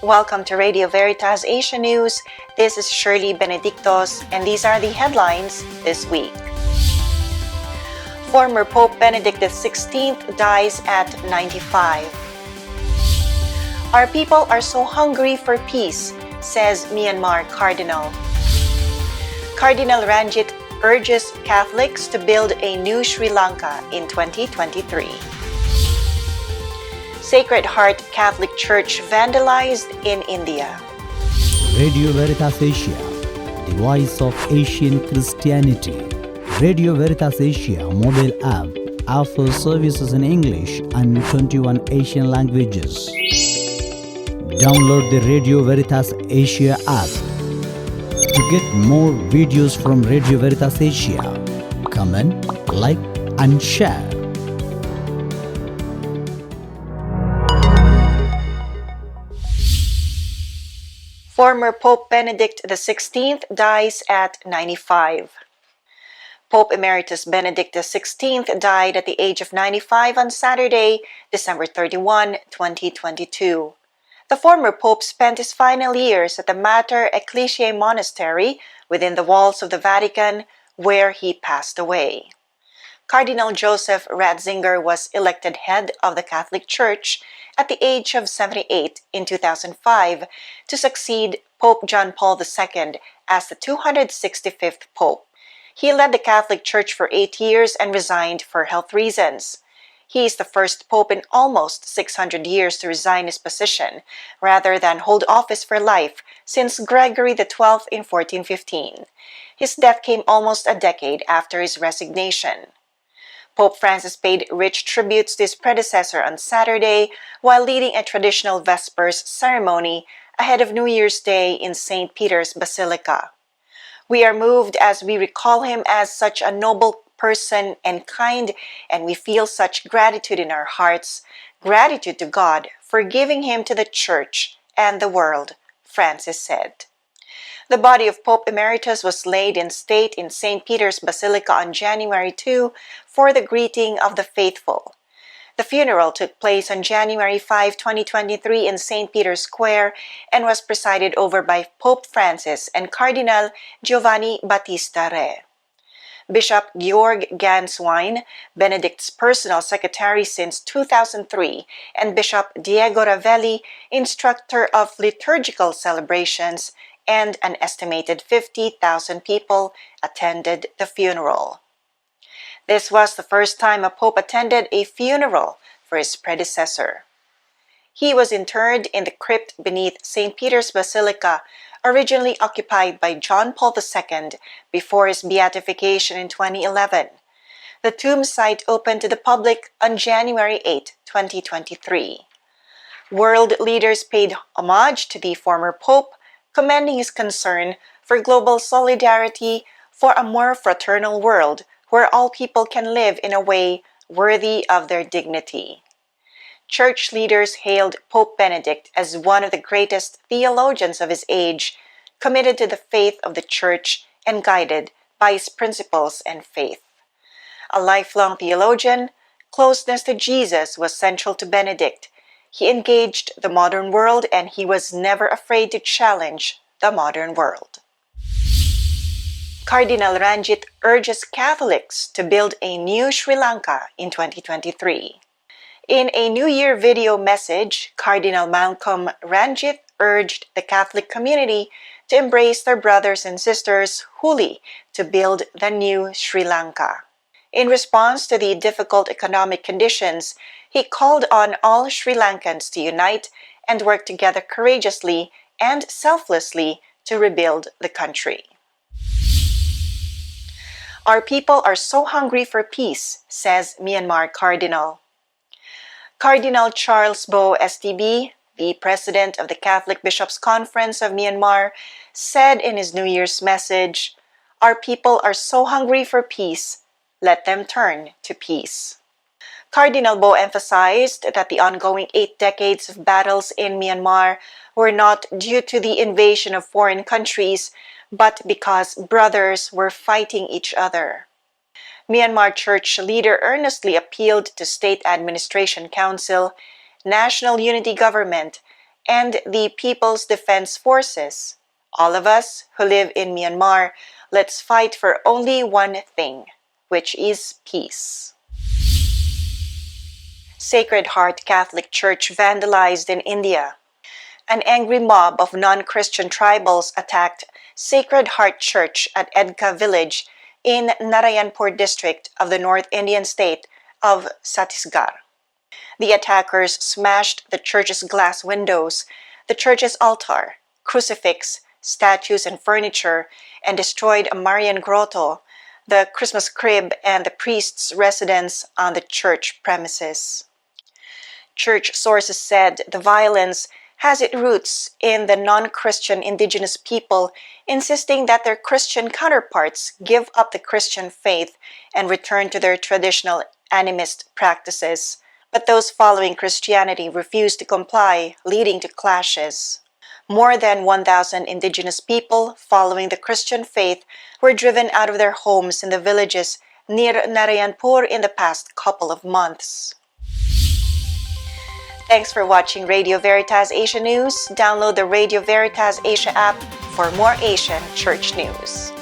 Welcome to Radio Veritas Asia News. This is Shirley Benedictos, and these are the headlines this week. Former Pope Benedict XVI dies at 95. Our people are so hungry for peace, says Myanmar Cardinal. Cardinal Ranjit urges Catholics to build a new Sri Lanka in 2023. Sacred Heart Catholic Church vandalized in India. Radio Veritas Asia, the voice of Asian Christianity. Radio Veritas Asia mobile app offers services in English and 21 Asian languages. Download the Radio Veritas Asia app to get more videos from Radio Veritas Asia. Comment, like, and share. Former Pope Benedict XVI dies at 95. Pope Emeritus Benedict XVI died at the age of 95 on Saturday, December 31, 2022. The former pope spent his final years at the Mater Ecclesiae Monastery within the walls of the Vatican, where he passed away. Cardinal Joseph Ratzinger was elected head of the Catholic Church at the age of 78 in 2005 to succeed Pope John Paul II as the 265th Pope. He led the Catholic Church for 8 years and resigned for health reasons. He is the first pope in almost 600 years to resign his position, rather than hold office for life, since Gregory XII in 1415. His death came almost a decade after his resignation. Pope Francis paid rich tributes to his predecessor on Saturday while leading a traditional Vespers ceremony ahead of New Year's Day in St. Peter's Basilica. We are moved as we recall him as such a noble person and kind, and we feel such gratitude in our hearts, gratitude to God for giving him to the Church and the world, Francis said. The body of Pope Emeritus was laid in state in St. Peter's Basilica on January 2 for the greeting of the faithful. The funeral took place on January 5, 2023 in St. Peter's Square and was presided over by Pope Francis and Cardinal Giovanni Battista Re. Bishop Georg Ganswein, Benedict's personal secretary since 2003, and Bishop Diego Ravelli, instructor of liturgical celebrations, and an estimated 50,000 people attended the funeral. This was the first time a pope attended a funeral for his predecessor. He was interred in the crypt beneath St. Peter's Basilica, originally occupied by John Paul II before his beatification in 2011. The tomb site opened to the public on January 8, 2023. World leaders paid homage to the former pope, commending his concern for global solidarity for a more fraternal world where all people can live in a way worthy of their dignity. Church leaders hailed Pope Benedict as one of the greatest theologians of his age, committed to the faith of the Church and guided by his principles and faith. A lifelong theologian, closeness to Jesus was central to Benedict. He engaged the modern world and he was never afraid to challenge the modern world. Cardinal Ranjit urges Catholics to build a new Sri Lanka in 2023. In a New Year video message, Cardinal Malcolm Ranjit urged the Catholic community to embrace their brothers and sisters wholly to build the new Sri Lanka. In response to the difficult economic conditions, he called on all Sri Lankans to unite and work together courageously and selflessly to rebuild the country. Our people are so hungry for peace, says Myanmar Cardinal. Cardinal Charles Bo STB, the president of the Catholic Bishops' Conference of Myanmar, said in his New Year's message, "Our people are so hungry for peace, let them turn to peace." Cardinal Bo emphasized that the ongoing 8 decades of battles in Myanmar were not due to the invasion of foreign countries, but because brothers were fighting each other. Myanmar church leader earnestly appealed to State Administration Council, National Unity Government, and the People's Defense Forces. All of us who live in Myanmar, let's fight for only one thing, which is peace. Sacred Heart Catholic Church vandalized in India. An angry mob of non-Christian tribals attacked Sacred Heart Church at Edka village in Narayanpur district of the North Indian state of Chhattisgarh. The attackers smashed the church's glass windows, the church's altar, crucifix, statues and furniture, and destroyed a Marian grotto, the Christmas crib, and the priest's residence on the church premises. Church sources said the violence has its roots in the non-Christian indigenous people insisting that their Christian counterparts give up the Christian faith and return to their traditional animist practices, but those following Christianity refused to comply, leading to clashes. More than 1,000 indigenous people following the Christian faith were driven out of their homes in the villages near Narayanpur in the past couple of months. Thanks for watching Radio Veritas Asia News. Download the Radio Veritas Asia app for more Asian church news.